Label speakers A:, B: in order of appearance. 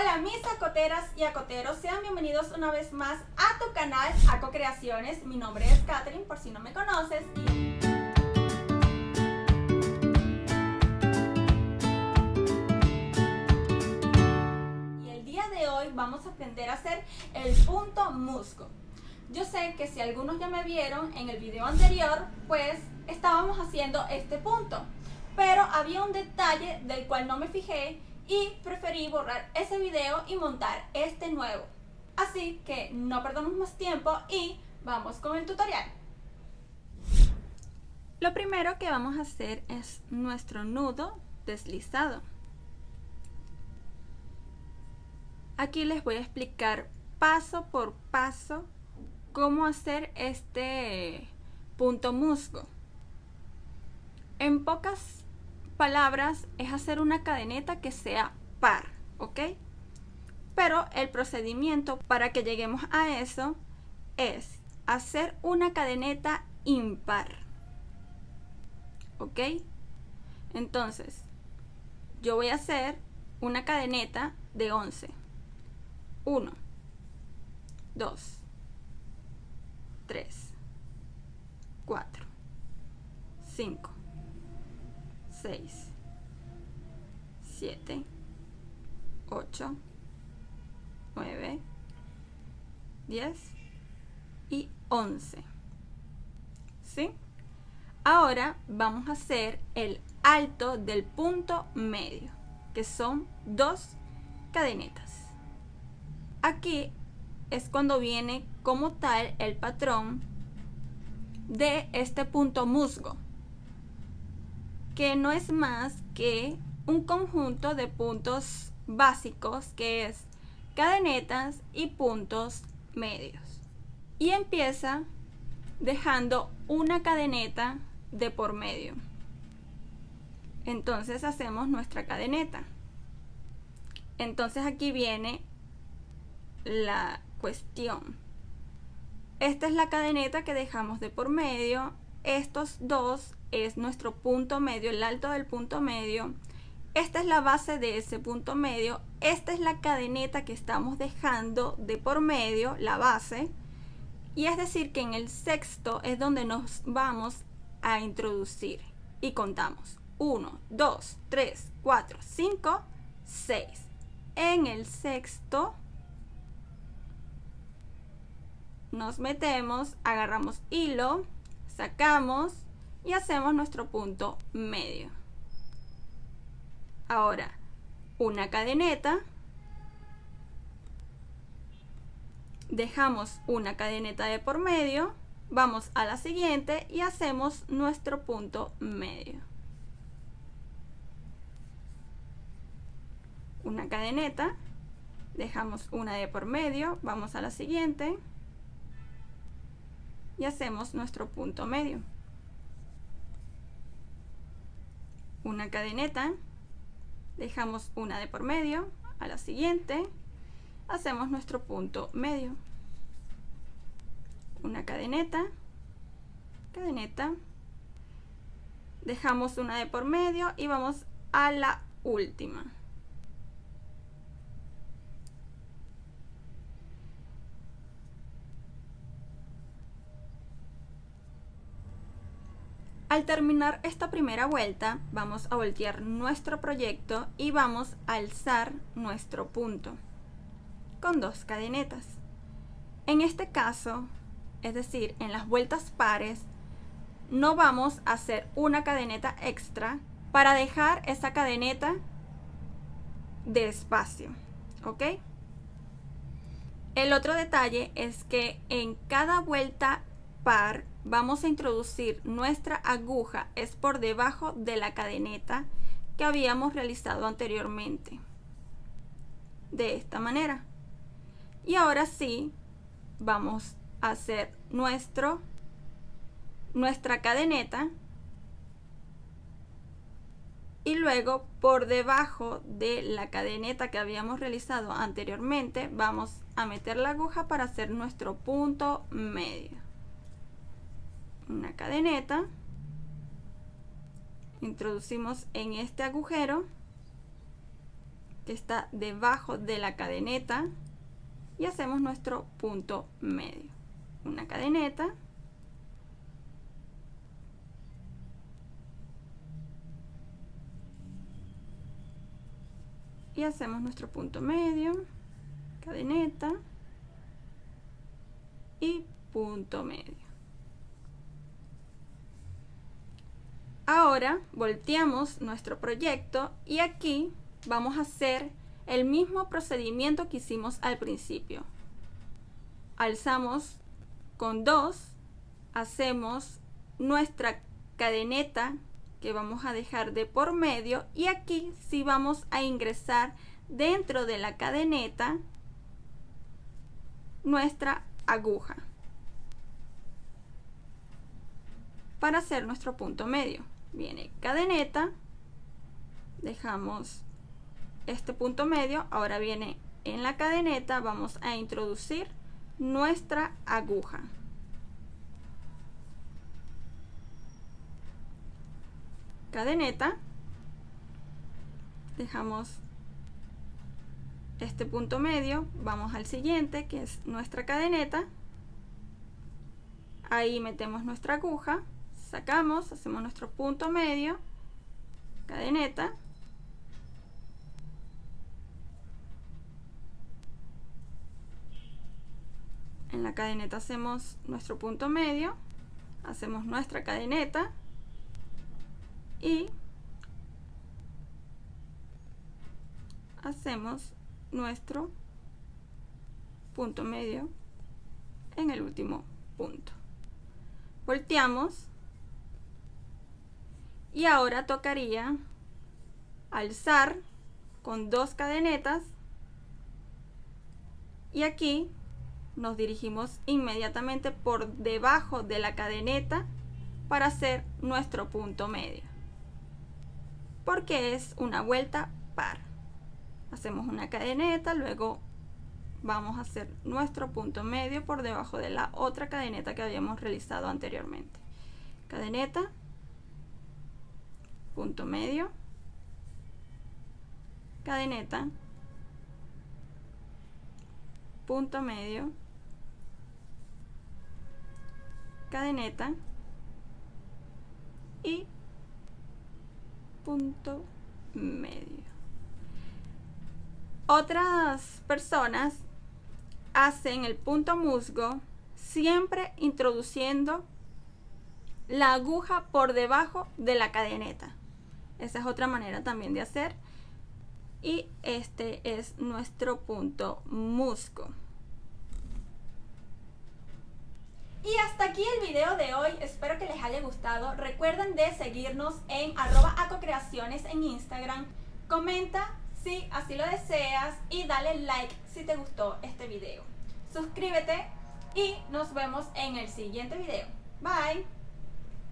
A: Hola mis acoteras y acoteros, sean bienvenidos una vez más a tu canal Aco Creaciones. Mi nombre es Katherine, por si no me conoces. Y el día de hoy vamos a aprender a hacer el punto musgo. Yo sé que si algunos ya me vieron en el video anterior, pues estábamos haciendo este punto. Pero había un detalle del cual no me fijé y preferí borrar ese video y montar este nuevo. Así que no perdamos más tiempo y vamos con el tutorial. Lo primero que vamos a hacer es nuestro nudo deslizado. Aquí les voy a explicar paso por paso cómo hacer este punto musgo. En pocas palabras es hacer una cadeneta que sea par, ¿ok? Pero el procedimiento para que lleguemos a eso es hacer una cadeneta impar, ¿ok? Entonces yo voy a hacer una cadeneta de 11. 1, 2, 3, 4, 5, 6, 7, 8, 9, 10 y 11. ¿Sí? Ahora vamos a hacer el alto del punto medio, que son 2 cadenetas. Aquí es cuando viene como tal el patrón de este punto musgo, que no es más que un conjunto de puntos básicos que es cadenetas y puntos medios, y empieza dejando una cadeneta de por medio. Entonces hacemos nuestra cadeneta. Entonces aquí viene la cuestión. Esta es la cadeneta que dejamos de por medio. Estos dos es nuestro punto medio, el alto del punto medio. Esta es la base de ese punto medio. Esta es la cadeneta que estamos dejando de por medio, la base. Y es decir que en el sexto es donde nos vamos a introducir. Y contamos. 1, 2, 3, 4, 5, 6. En el sexto nos metemos, agarramos hilo, sacamos y hacemos nuestro punto medio. Ahora, una cadeneta, dejamos una cadeneta de por medio, vamos a la siguiente y hacemos nuestro punto medio. Una cadeneta, dejamos una de por medio, vamos a la siguiente y hacemos nuestro punto medio. Una cadeneta, dejamos una de por medio, a la siguiente hacemos nuestro punto medio. Una cadeneta, dejamos una de por medio y vamos a la última. Al terminar esta primera vuelta, vamos a voltear nuestro proyecto y vamos a alzar nuestro punto con 2 cadenetas. En este caso, es decir, en las vueltas pares, no vamos a hacer una cadeneta extra para dejar esa cadeneta de espacio, ¿ok? El otro detalle es que en cada vuelta par vamos a introducir nuestra aguja es por debajo de la cadeneta que habíamos realizado anteriormente, de esta manera. Y ahora sí vamos a hacer nuestra cadeneta y luego por debajo de la cadeneta que habíamos realizado anteriormente vamos a meter la aguja para hacer nuestro punto medio. Una cadeneta, introducimos en este agujero que está debajo de la cadeneta y hacemos nuestro punto medio. Una cadeneta. Y hacemos nuestro punto medio, cadeneta y punto medio. Ahora volteamos nuestro proyecto y aquí vamos a hacer el mismo procedimiento que hicimos al principio. Alzamos con 2, hacemos nuestra cadeneta que vamos a dejar de por medio y aquí sí vamos a ingresar dentro de la cadeneta nuestra aguja para hacer nuestro punto medio. Viene cadeneta, dejamos este punto medio, ahora viene en la cadeneta, vamos a introducir nuestra aguja. Cadeneta, dejamos este punto medio, vamos al siguiente que es nuestra cadeneta, ahí metemos nuestra aguja, sacamos, hacemos nuestro punto medio, cadeneta, en la cadeneta hacemos nuestro punto medio, hacemos nuestra cadeneta y hacemos nuestro punto medio en el último punto. Volteamos y ahora tocaría alzar con 2 cadenetas y aquí nos dirigimos inmediatamente por debajo de la cadeneta para hacer nuestro punto medio, porque es una vuelta par. Hacemos una cadeneta, luego vamos a hacer nuestro punto medio por debajo de la otra cadeneta que habíamos realizado anteriormente. Cadeneta, punto medio, cadeneta, punto medio, cadeneta y punto medio. Otras personas hacen el punto musgo siempre introduciendo la aguja por debajo de la cadeneta. Esa es otra manera también de hacer. Y este es nuestro punto musgo. Y hasta aquí el video de hoy, espero que les haya gustado. Recuerden de seguirnos en @acocreaciones en Instagram. Comenta si así lo deseas y dale like si te gustó este video. Suscríbete y nos vemos en el siguiente video. Bye.